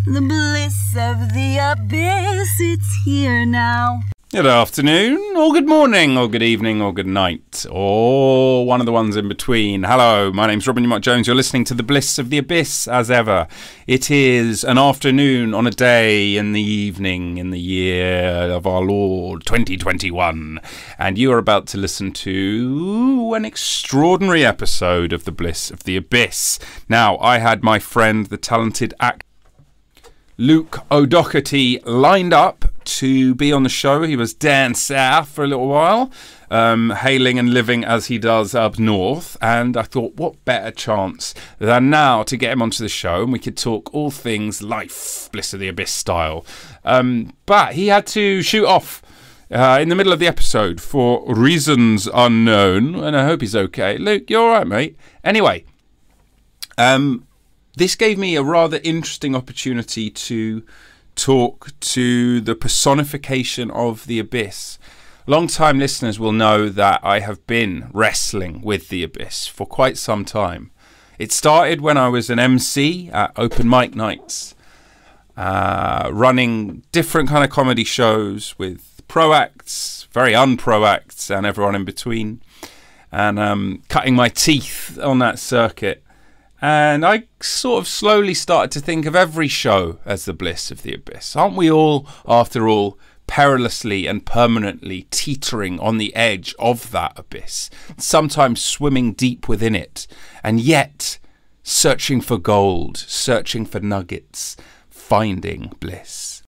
The bliss of the abyss, it's here now. Good afternoon, or good morning, or good evening, or good night, or one of the ones in between. Hello, my name's Robin Newmark Jones. You're listening to The Bliss of the Abyss, as ever. It is an afternoon on a day in the evening in the year of our Lord 2021, and you are about to listen to an extraordinary episode of The Bliss of the Abyss. Now, I had my friend, the talented actor Luke O'Doherty, lined up to be on the show. He was down south for a little while, hailing and living as he does up north, and I thought, what better chance than now to get him onto the show and we could talk all things life, Bliss of the Abyss style. But he had to shoot off in the middle of the episode for reasons unknown, and I hope he's okay. Luke, you alright, mate? Anyway, this gave me a rather interesting opportunity to talk to the personification of the Abyss. Long-time listeners will know that I have been wrestling with the Abyss for quite some time. It started when I was an MC at open mic nights, running different kind of comedy shows with pro acts, very unpro acts, and everyone in between, and cutting my teeth on that circuit. And I sort of slowly started to think of every show as the bliss of the abyss. Aren't we all, after all, perilously and permanently teetering on the edge of that abyss, sometimes swimming deep within it, and yet searching for gold, searching for nuggets, finding bliss?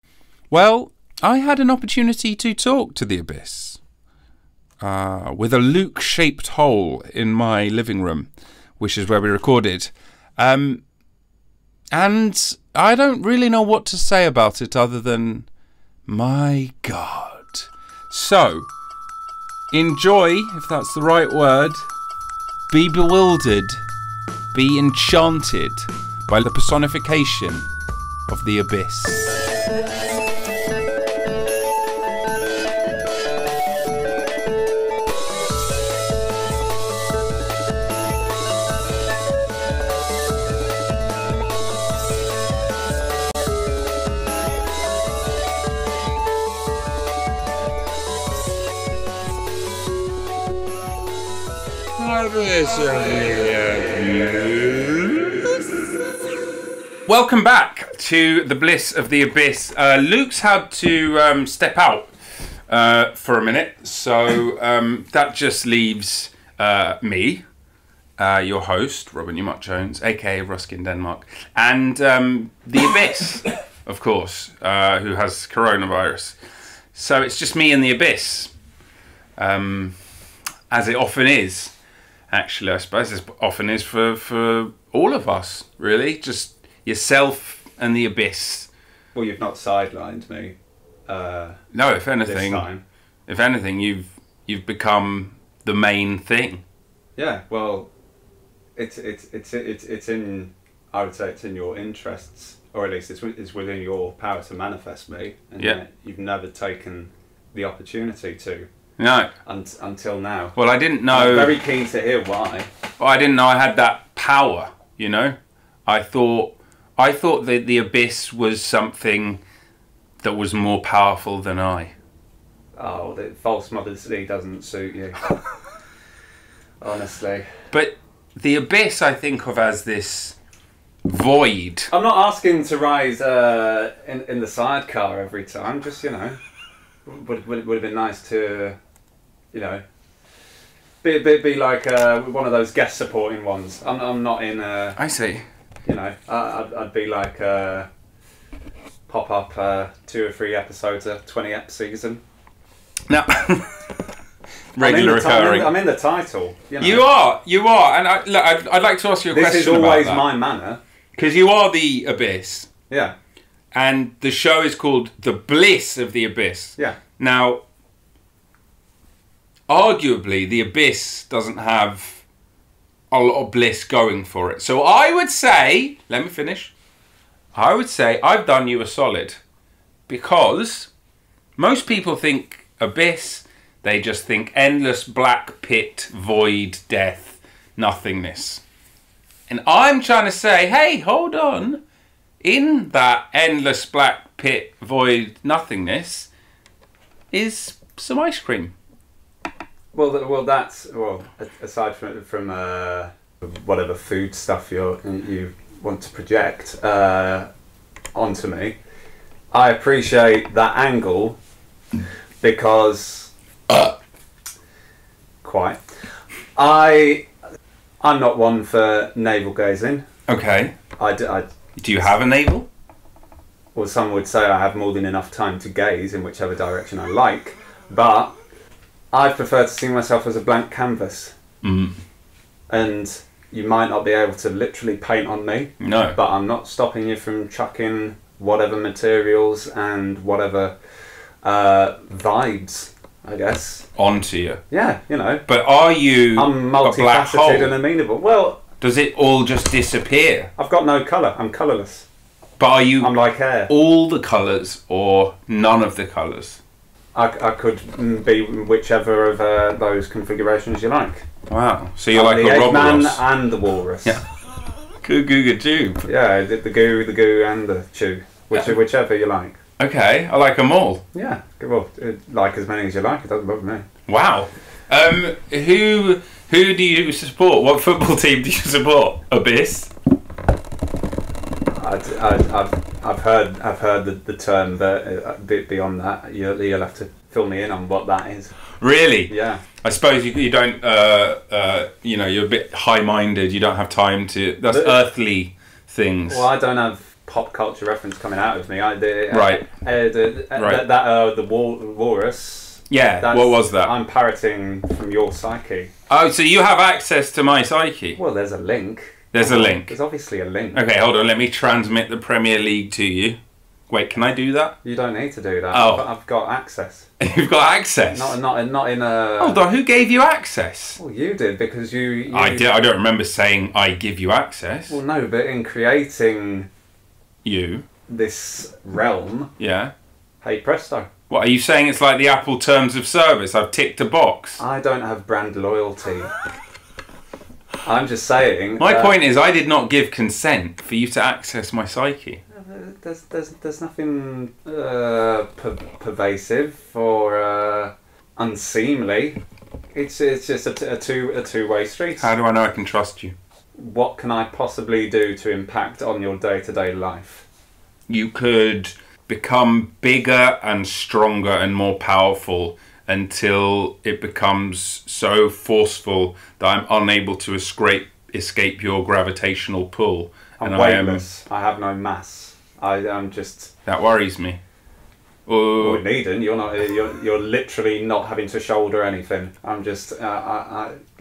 Well, I had an opportunity to talk to the abyss with a Luke-shaped hole in my living room, which is where we recorded. And I don't really know what to say about it other than, my God. So, enjoy, if that's the right word, be bewildered, be enchanted by the personification of the abyss. Welcome back to the Bliss of the Abyss. Luke's had to step out for a minute, so that just leaves me, your host, Robin Newmark Jones, aka Ruskin Denmark, and the Abyss, of course, who has coronavirus. So it's just me and the Abyss, as it often is. Actually, I suppose it often is for all of us, really. Just yourself and the abyss. Well, you've not sidelined me. No, if anything, you've become the main thing. Yeah, well, it's in, I would say it's in your interests, or at least it's within your power to manifest me, and yet you've never taken the opportunity to. No. Until now. Well, I didn't know. I'm very keen to hear why. Well, I didn't know I had that power, you know? I thought that the abyss was something that was more powerful than I. Oh, the false modesty doesn't suit you. Honestly. But the abyss I think of as this void. I'm not asking to rise in the sidecar every time, just, you know. Would have been nice to, you know, be like one of those guest supporting ones. I'm not in. I see. You know, I'd be like pop up 2 or 3 episodes a 20-ep season. No. Regular occurring. I'm in the title. You know. You are, and I'd like to ask you a question. This is always my manner. Because you are the abyss. Yeah. And the show is called The Bliss of the Abyss. Yeah. Now, arguably, the Abyss doesn't have a lot of bliss going for it. So I would say, let me finish. I would say I've done you a solid. Because most people think Abyss, they just think endless black pit, void, death, nothingness. And I'm trying to say, hey, hold on. in that endless black pit void nothingness is some ice cream. Well, that's aside from whatever food stuff you want to project onto me, I appreciate that angle because I'm not one for navel gazing. Okay. I Do you have a navel? Well, some would say I have more than enough time to gaze in whichever direction I like, but I prefer to see myself as a blank canvas. Mm. And you might not be able to literally paint on me. No. But I'm not stopping you from chucking whatever materials and whatever vibes, I guess. Onto you. Yeah, you know. But are you I'm a black hole? multifaceted and amenable. Well, Does it all just disappear? I've got no colour. I'm colourless. But are you I'm like air. all the colours or none of the colours? I could be whichever of those configurations you like. Wow. So you're I'm like the a Eggman Roboros. and the Walrus. Yeah. Goo goo goo joob. Yeah, the goo and the chew. Whichever you like. Okay, I like them all. Yeah, well, like as many as you like. It doesn't bother me. Wow. Who do you support? What football team do you support? Abyss. I've heard the term, but a bit beyond that, you'll have to fill me in on what that is. Really? Yeah. I suppose you don't. You're a bit high-minded. You don't have time to. That's earthly things. Well, I don't have pop culture reference coming out of me. Right. The walrus. Yeah. What was that? I'm parroting from your psyche. Oh, so you have access to my psyche? Well, there's a link. There's a link. There's obviously a link. Okay, hold on. Let me transmit the Premier League to you. Wait, can I do that? You don't need to do that. Oh. I've got access. You've got access. Not in a. Hold on. Who gave you access? Well, you did because you. I did. I don't remember saying I give you access. Well, no, but in creating You. this realm, Yeah. hey presto. What are you saying? It's like the Apple terms of service. I've ticked a box. I don't have brand loyalty. I'm just saying. My point is, I did not give consent for you to access my psyche. There's nothing pervasive or unseemly. It's just a two-way street. How do I know I can trust you? What can I possibly do to impact on your day-to-day life? You could become bigger and stronger and more powerful until it becomes so forceful that I'm unable to escape your gravitational pull. I'm weightless. I have no mass. I'm just. That worries me. Well, needn't. You're literally not having to shoulder anything. I'm just.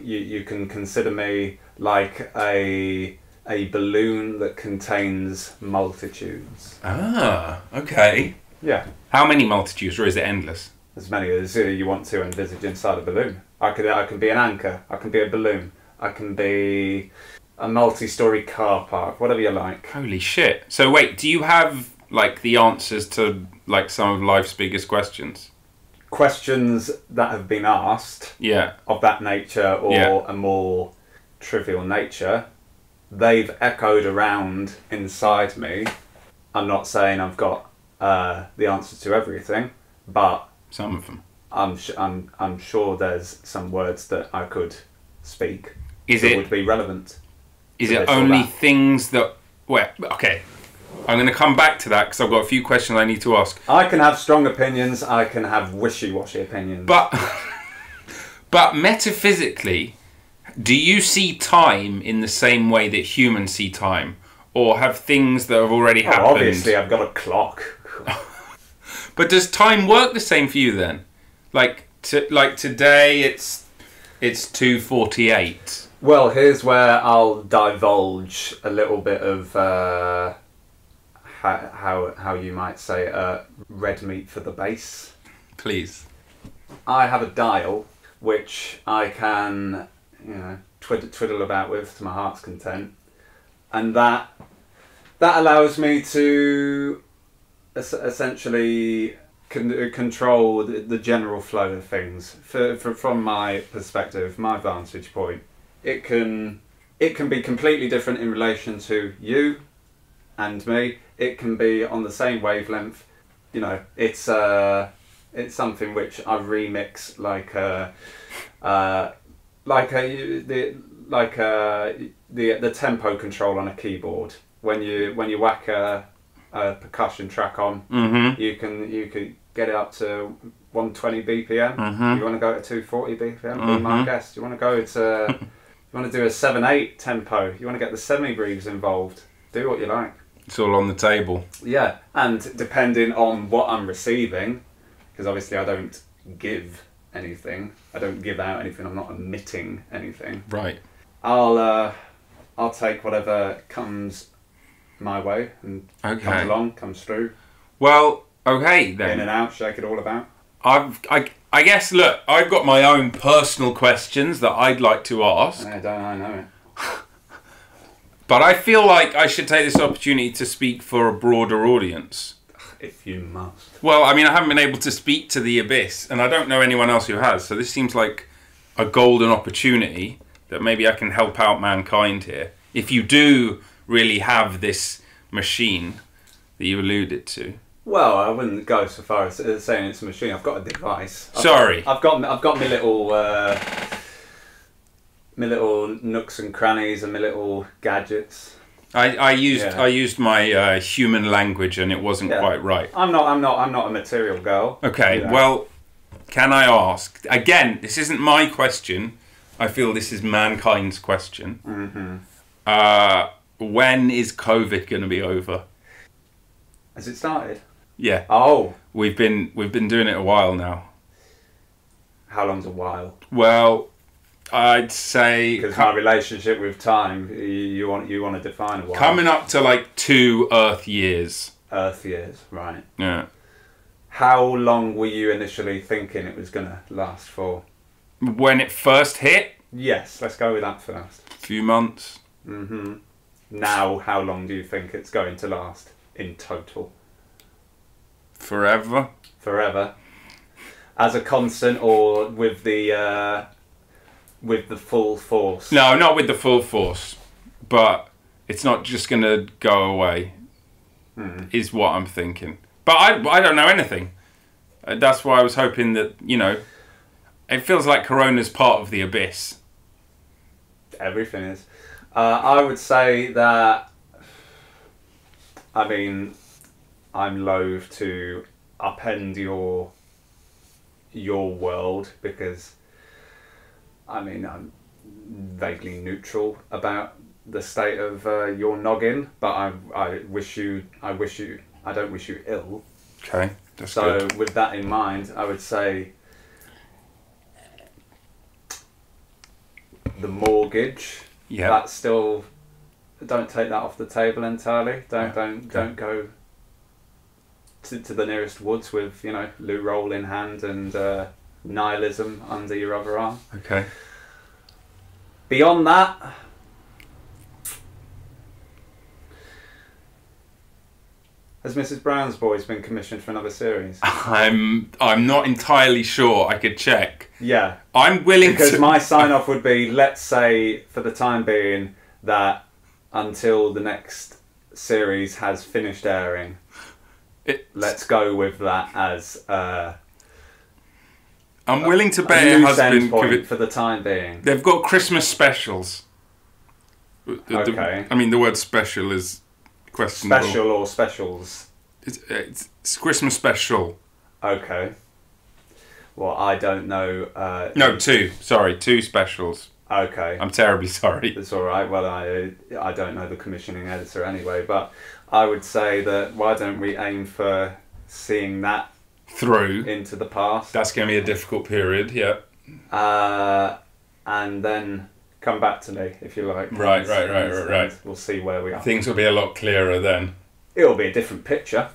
You can consider me like a balloon that contains multitudes. Ah, okay. Yeah. How many multitudes, or is it endless? As many as you want to envisage inside a balloon. I can be an anchor. I can be a balloon. I can be a multi-story car park. Whatever you like. Holy shit. So wait, do you have like the answers to like some of life's biggest questions? Questions that have been asked. Yeah. Of that nature or a more trivial nature. They've echoed around inside me. I'm not saying I've got the answers to everything, but some of them. I'm sure there's some words that I could speak that would be relevant. Is it only things that? Well, okay. I'm going to come back to that because I've got a few questions I need to ask. I can have strong opinions. I can have wishy-washy opinions. But metaphysically, do you see time in the same way that humans see time, or have things that have already happened? Obviously, I've got a clock. But does time work the same for you then? Like today, it's 2:48. Well, here's where I'll divulge a little bit of how you might say red meat for the base. Please. I have a dial which I can twiddle about with to my heart's content, and that allows me to essentially control the general flow of things. From my perspective, my vantage point, it can be completely different in relation to you and me. it can be on the same wavelength. You know, it's something which I remix the tempo control on a keyboard. When you whack a percussion track on, you can get it up to 120 BPM. You want to go to 240 BPM? Be my guest. You want to go to you want to do a 7/8 tempo. You want to get the semi-breathes involved. Do what you like. It's all on the table. Yeah, and depending on what I'm receiving, because obviously I don't give anything. I don't give out anything. I'm not emitting anything. Right. I'll take whatever comes my way and comes through. Well, okay then. In and out, shake it all about. I guess, look, I've got my own personal questions that I'd like to ask. I know it. But I feel like I should take this opportunity to speak for a broader audience. If you must. Well, I mean, I haven't been able to speak to the Abyss, and I don't know anyone else who has, so this seems like a golden opportunity that maybe I can help out mankind here. If you do really have this machine that you alluded to. Well, I wouldn't go so far as saying it's a machine. I've got a device. I've got my little nooks and crannies and my little gadgets. I used my human language and it wasn't quite right. I'm not a material girl. Okay, you know. well, can I ask again? This isn't my question. I feel this is mankind's question. When is COVID going to be over? Has it started? Yeah. Oh. We've been doing it a while now. How long's a while? Well, I'd say because my relationship with time, you want to define a while. Coming up to like 2 Earth years. Earth years, right? Yeah. How long were you initially thinking it was gonna last for? When it first hit? Yes, let's go with that first. A few months. Now, how long do you think it's going to last in total? Forever. Forever. As a constant, or with the full force? No, not with the full force. But it's not just going to go away, is what I'm thinking. But I don't know anything. That's why I was hoping that, you know, it feels like Corona's part of the Abyss. Everything is. I would say that, I mean, I'm loath to upend your world because, I mean, I'm vaguely neutral about the state of your noggin, but I don't wish you ill. Okay, that's good. So with that in mind, I would say the mortgage. Yeah. That's still. Don't take that off the table entirely. Don't go to the nearest woods with, you know, loo roll in hand and nihilism under your other arm. Okay. Beyond that, has Mrs. Brown's Boys been commissioned for another series? I'm not entirely sure. I could check. Yeah. I'm willing because to... my sign-off would be, let's say, for the time being, that until the next series has finished airing, let's go with that as... I'm willing to bet it has been... point for the time being. They've got Christmas specials. Okay. I mean, the word special is questionable. Special or specials? It's Christmas special. Okay. Well, I don't know... no, 2. Sorry, 2 specials. Okay. I'm terribly sorry. It's all right. Well, I don't know the commissioning editor anyway, but I would say that why don't we aim for seeing that through into the past? That's going to be a difficult period, yeah. And then come back to me if you like. Right. We'll see where we are. Things will be a lot clearer then. It'll be a different picture.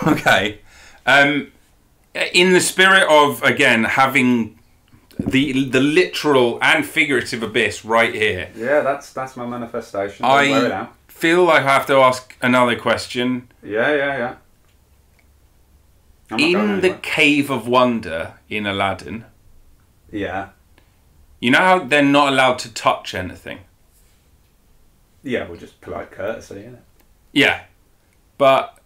Okay. In the spirit of, again, having the literal and figurative Abyss right here. Yeah, that's my manifestation. Don't wear it out. Feel like I have to ask another question. Yeah. In the Cave of Wonder in Aladdin. Yeah. You know how they're not allowed to touch anything? Yeah, well, just polite courtesy, isn't it? Yeah. But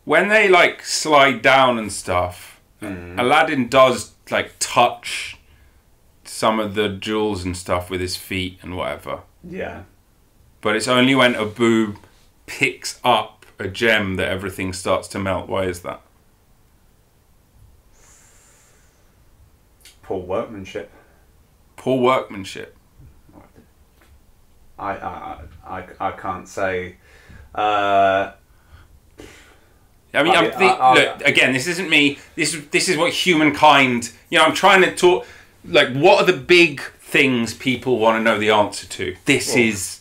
when they like slide down and stuff, Aladdin does like touch some of the jewels and stuff with his feet and whatever. Yeah. But it's only when Abu picks up a gem that everything starts to melt. Why is that? Poor workmanship. Poor workmanship. I can't say. I mean, look, again, this isn't me. This is what humankind. I'm trying to talk. Like, what are the big things people want to know the answer to?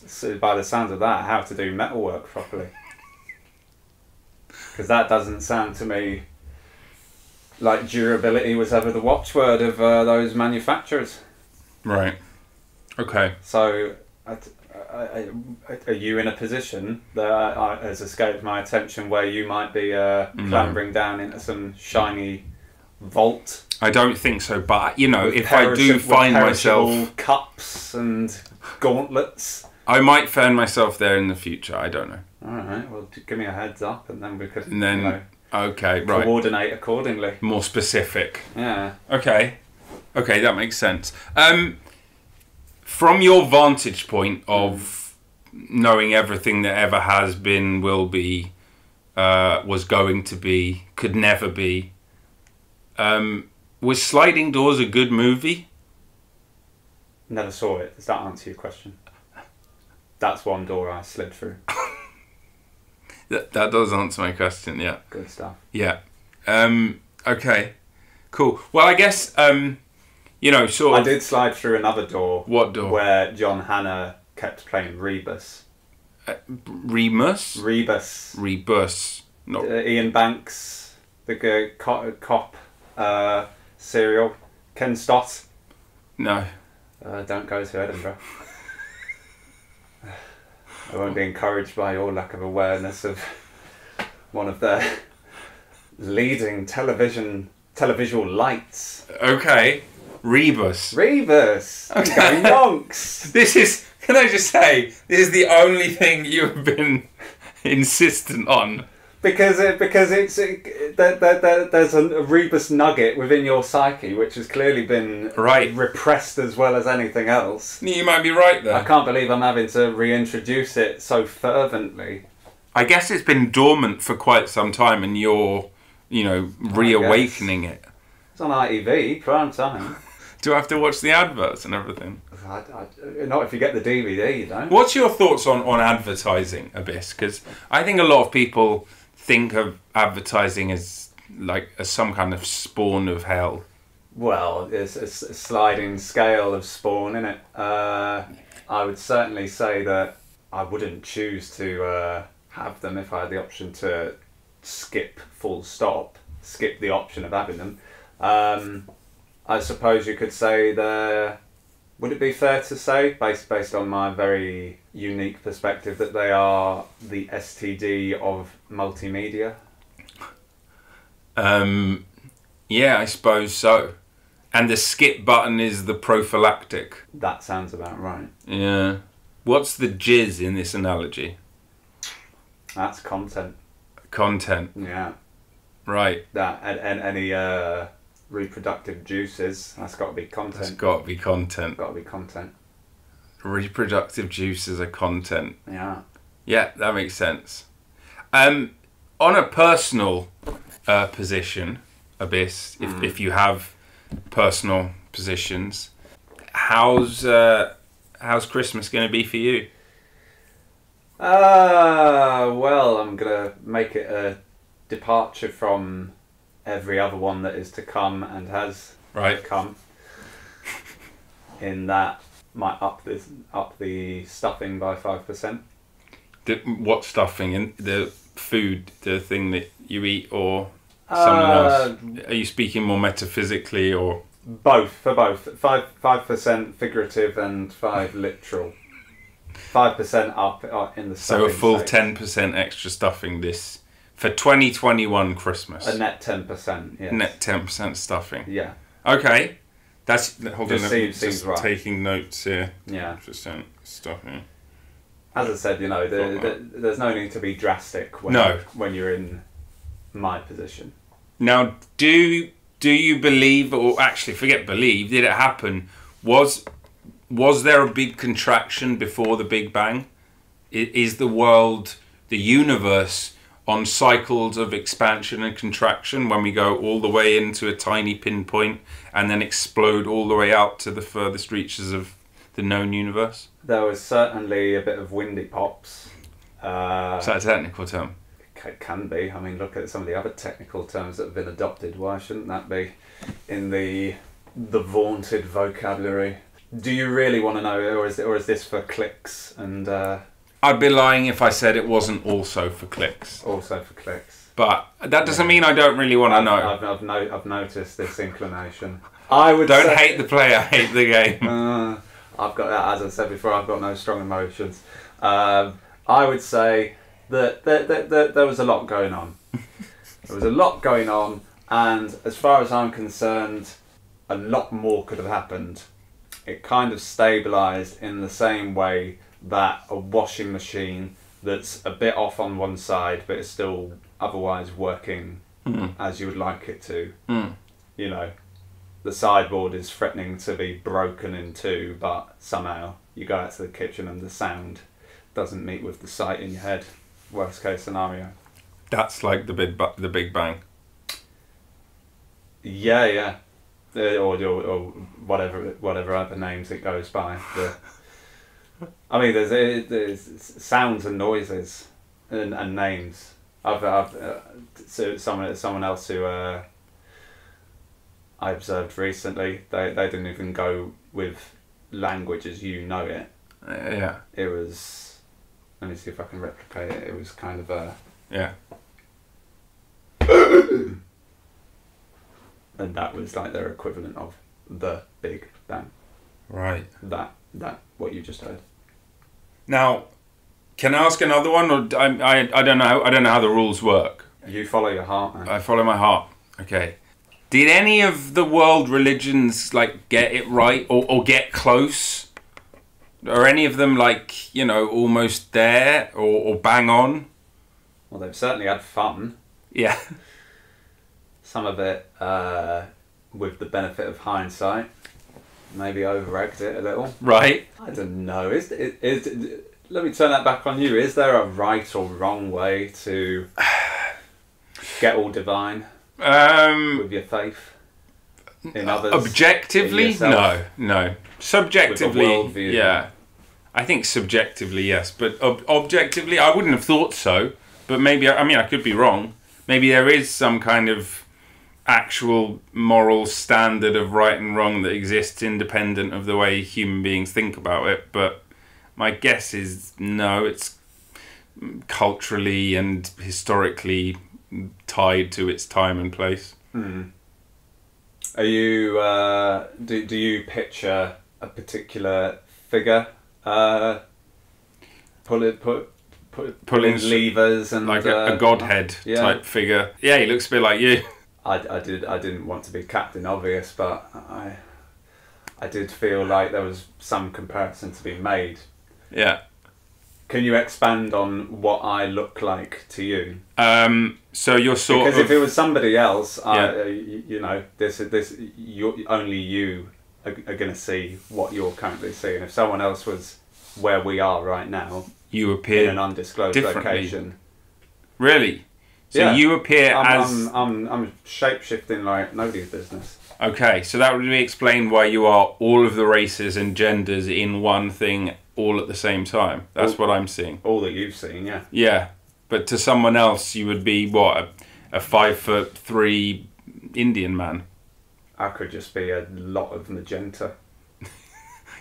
So by the sounds of that, how to do metalwork properly. Because that doesn't sound to me like durability was ever the watchword of those manufacturers. Right. Okay. So, are you in a position that has escaped my attention where you might be clambering down into some shiny vault? I don't think so, but if I do find myself cups and gauntlets, I might find myself there in the future. I don't know. All right. Well, give me a heads up, and then we could. And then okay, right. Coordinate accordingly. More specific. Yeah. Okay, that makes sense. From your vantage point of knowing everything that ever has been, will be, was going to be, could never be, was Sliding Doors a good movie? Never saw it. Does that answer your question? That's one door I slid through. That does answer my question, yeah. Good stuff. Yeah. Okay. Cool. Well, I guess, sort of... I did slide through another door. What door? Where John Hannah kept playing Rebus. Remus? Rebus. No. Ian Banks, the cop serial. Ken Stott. No. Don't go to Edinburgh. I won't be encouraged by your lack of awareness of one of their leading televisual lights. Okay. Rebus. Okay. Going yonks. Can I just say, this is the only thing you've been insistent on. Because there's a rebus nugget within your psyche which has clearly been repressed as well as anything else. You might be right there. I can't believe I'm having to reintroduce it so fervently. I guess it's been dormant for quite some time and you're, reawakening it. It's on ITV, prime time. Do I have to watch the adverts and everything? Not if you get the DVD, you don't. What's your thoughts on advertising, Abyss? Because I think a lot of people think of advertising as some kind of spawn of hell. Well, it's a sliding scale of spawn, isn't it? I would certainly say that I wouldn't choose to have them if I had the option to skip the option of having them. I suppose you could say would it be fair to say, based on my very unique perspective, that they are the STD of multimedia? Yeah, I suppose so. And the skip button is the prophylactic. That sounds about right. Yeah. What's the jizz in this analogy? That's content. Content. Yeah. Right. That and any reproductive juices. That's got to be content. That's got to be content. Got to be content. Reproductive juices are content. Yeah. Yeah, that makes sense. On a personal position, Abyss, if you have personal positions, how's Christmas going to be for you? Well, I'm gonna make it a departure from every other one that is to come and has come. In that, might up the stuffing by 5%. What stuffing? In the food, the thing that you eat, or something else? Are you speaking more metaphysically, or both? For both, 5% figurative and 5% literal. 5% up in the stuffing. So a full state. 10% extra stuffing this for 2021 Christmas. A net 10%. Yes. Net 10% stuffing. Yeah. Okay. That's hold on. Seems Just right. taking notes here. Yeah. 10% stuffing. As I said, there's no need to be drastic when you're in my position. Now, do you believe, or actually forget believe, did it happen? Was there a big contraction before the Big Bang? Is the world, the universe, on cycles of expansion and contraction when we go all the way into a tiny pinpoint and then explode all the way out to the furthest reaches of the known universe? There was certainly a bit of windy pops. Is that a technical term? It can be. I mean, look at some of the other technical terms that have been adopted. Why shouldn't that be in the vaunted vocabulary? Do you really want to know, or is this for clicks? And I'd be lying if I said it wasn't also for clicks. Also for clicks. But that doesn't mean I don't really want to know. I've noticed this inclination. Don't hate the player, hate the game. I've got, as I said before, I've got no strong emotions. I would say that there was a lot going on. There was a lot going on, and as far as I'm concerned, a lot more could have happened. It kind of stabilised in the same way that a washing machine that's a bit off on one side but is still otherwise working as you would like it to. The sideboard is threatening to be broken in two, but somehow you go out to the kitchen and the sound doesn't meet with the sight in your head. Worst case scenario. That's like the Big Bang. Yeah. Or whatever other names it goes by. I mean, there's sounds and noises and names. So someone else who I observed recently, they didn't even go with language as you know it. Yeah. It was. Let me see if I can replicate it. It was kind of a. Yeah. And that was like their equivalent of the Big Bang. Right. That what you just heard. Now, can I ask another one, or I don't know. I don't know how the rules work. You follow your heart, man. I follow my heart. Okay. Did any of the world religions get it right or get close? Are any of them almost there or bang on? Well, they've certainly had fun. Yeah. Some of it, with the benefit of hindsight, maybe over-egged it a little. Right. I don't know. Let me turn that back on you. Is there a right or wrong way to get all divine with your faith in others? Objectively, no. Subjectively, with a worldview. Yeah. I think subjectively, yes, but objectively, I wouldn't have thought so. But maybe, I could be wrong. Maybe there is some kind of actual moral standard of right and wrong that exists independent of the way human beings think about it. But my guess is no, it's culturally and historically tied to its time and place. Are you? Do you picture a particular figure pulling levers and like a godhead type figure? Yeah, he looks a bit like you. I didn't want to be Captain Obvious, but I did feel like there was some comparison to be made. Yeah. Can you expand on what I look like to you? So you're sort because of, if it was somebody else, Yeah. only you are going to see what you're currently seeing. If someone else was where we are right now, you appear in an undisclosed location. Really? So Yeah. you appear as... I'm shape-shifting like nobody's business. Okay, so that would explain why you are all of the races and genders in one thing all at the same time. That's what I'm seeing. All that you've seen, yeah. Yeah, but to someone else you would be, what, a 5'3" Indian man? I could just be a lot of magenta.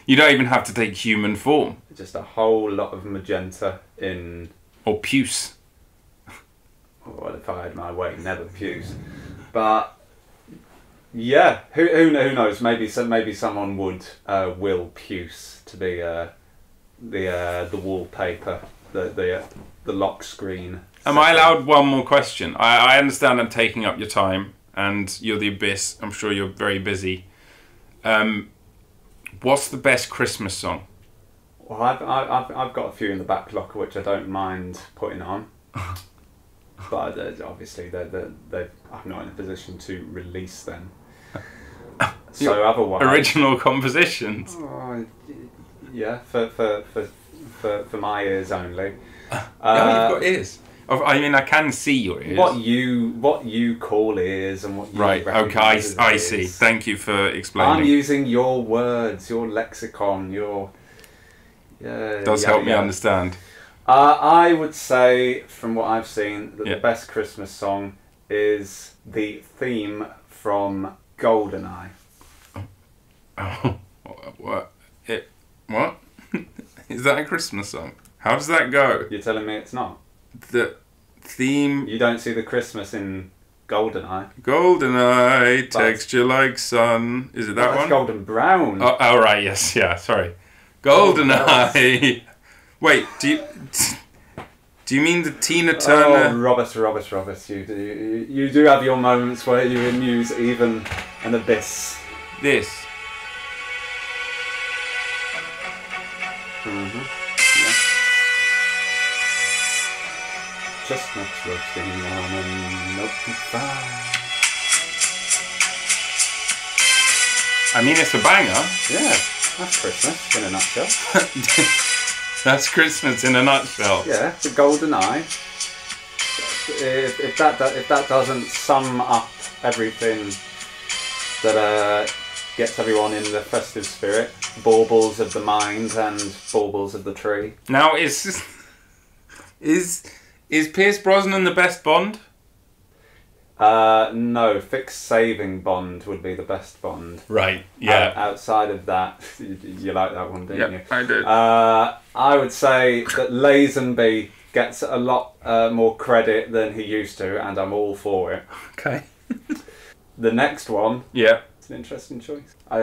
You don't even have to take human form. Just a whole lot of magenta in... Or puce. Well, if I had my way, never puce. But yeah, who knows? Maybe someone would will puce to be the wallpaper, the lock screen. Am I allowed one more question? I understand I'm taking up your time, and you're the Abyss. I'm sure you're very busy. What's the best Christmas song? Well, I've got a few in the back locker which I don't mind putting on, but obviously I'm not in a position to release them. So otherwise, Original compositions. oh, yeah, for my ears only. You've got ears. I mean, I can see your ears. What you call ears and what you Right. Okay. recognise as I ears. see. Thank you for explaining. I'm using your words, your lexicon, your. Does help me understand. I would say, from what I've seen, that Yeah. the best Christmas song is the theme from GoldenEye. Oh, what? What? Is that a Christmas song? How does that go? You're telling me it's not? The theme. You don't see the Christmas in GoldenEye? GoldenEye, texture like sun. Is it that That's one? Golden Brown. Oh, right. Yes. Yeah. Sorry. GoldenEye. Wait. Do you mean the Tina Oh, Turner? Robert, you do have your moments where you amuse even an abyss. This. Mm-hmm. Yeah. Chestnuts roasting on a milky fire. I mean, it's a banger. Yeah, that's Christmas in a nutshell. That's Christmas in a nutshell. Yeah, the golden eye. If that doesn't sum up everything that gets everyone in the festive spirit, baubles of the mind and baubles of the tree. Now, is Pierce Brosnan the best Bond? No, fixed saving Bond would be the best Bond. Right. Yeah. Outside of that, you like that one, didn't you? I did. I would say that Lazenby gets a lot more credit than he used to, and I'm all for it. Okay. The next one, Yeah. it's an interesting choice. Do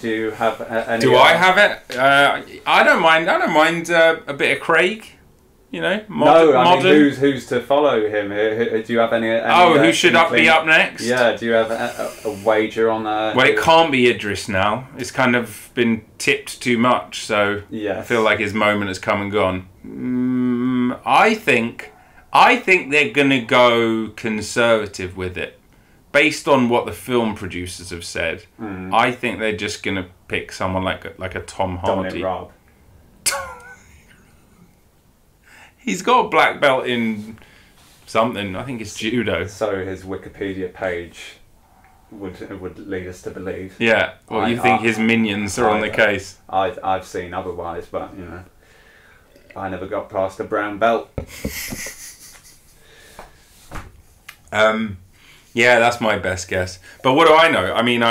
you have any? Do I have it? I don't mind. I don't mind a bit of Craig. You know, No, I modern. mean, who's to follow him? Do you have any Who should be up next? Yeah, do you have a wager on that? Well, it can't be Idris now. It's kind of been tipped too much, so Yes. I feel like his moment has come and gone. I think they're gonna go conservative with it, based on what the film producers have said. I think they're just gonna pick someone like a Tom Dominic Hardy. Raab. He's got a black belt in something. I think it's judo. So his Wikipedia page would lead us to believe. Yeah. Well, you think his minions are on the case? I've seen otherwise, but you know, I never got past a brown belt. Yeah, that's my best guess. But what do I know? I mean,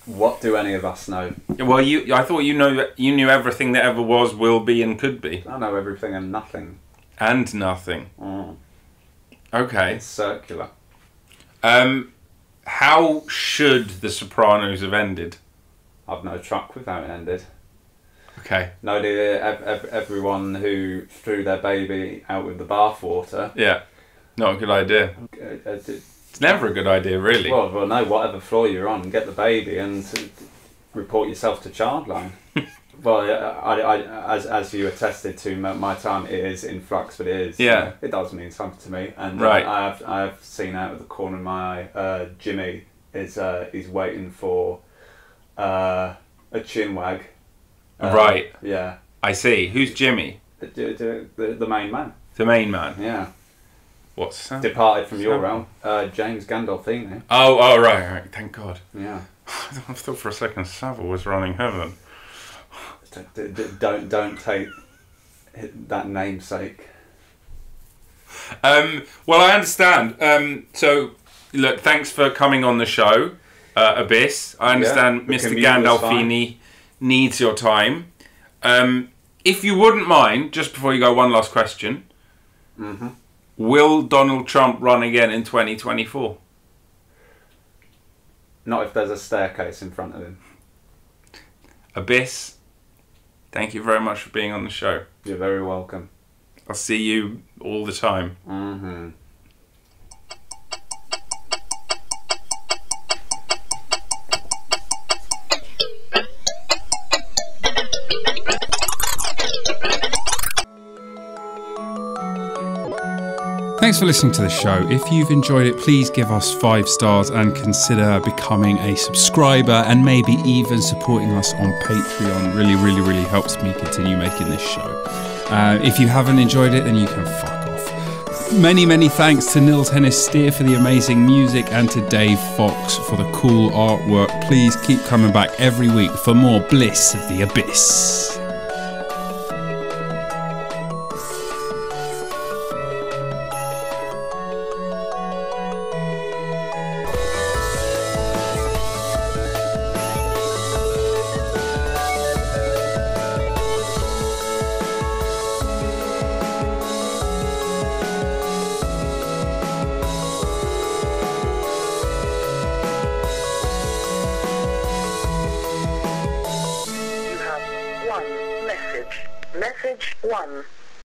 What do any of us know? Well, I thought you knew everything that ever was, will be, and could be, I know everything and nothing. and nothing. Okay. It's circular. How should The Sopranos have ended? I've no truck with how it ended. Okay. No, everyone who threw their baby out with the bathwater. Yeah. Not a good idea. It's never a good idea, really. Well, no, whatever floor you're on, get the baby and report yourself to Childline. Well, as you attested to, my time is in flux, but it is. Yeah. It does mean something to me. And Right. I've seen out of the corner of my eye, Jimmy he's waiting for a chinwag. Right. Yeah. I see. Who's Jimmy? The main man. The main man. Yeah. What's that? Departed from your Sam. realm. James Gandolfini. Oh, right. Thank God. Yeah. I thought for a second Savile was running heaven. Don't take that namesake. Well, I understand. So, look, thanks for coming on the show, Abyss. I understand the Mr. commute was Gandolfini needs your time. If you wouldn't mind, just before you go, one last question. Mm-hmm. Will Donald Trump run again in 2024? Not if there's a staircase in front of him. Abyss, thank you very much for being on the show. You're very welcome. I'll see you all the time. Mm-hmm. Thanks for listening to the show. If you've enjoyed it, please give us 5 stars and consider becoming a subscriber and maybe even supporting us on Patreon. Really helps me continue making this show. If you haven't enjoyed it, then you can fuck off. Many thanks to Nils Hennis Steer for the amazing music and to Dave Fox for the cool artwork. Please keep coming back every week for more Bliss of the Abyss. Message 1.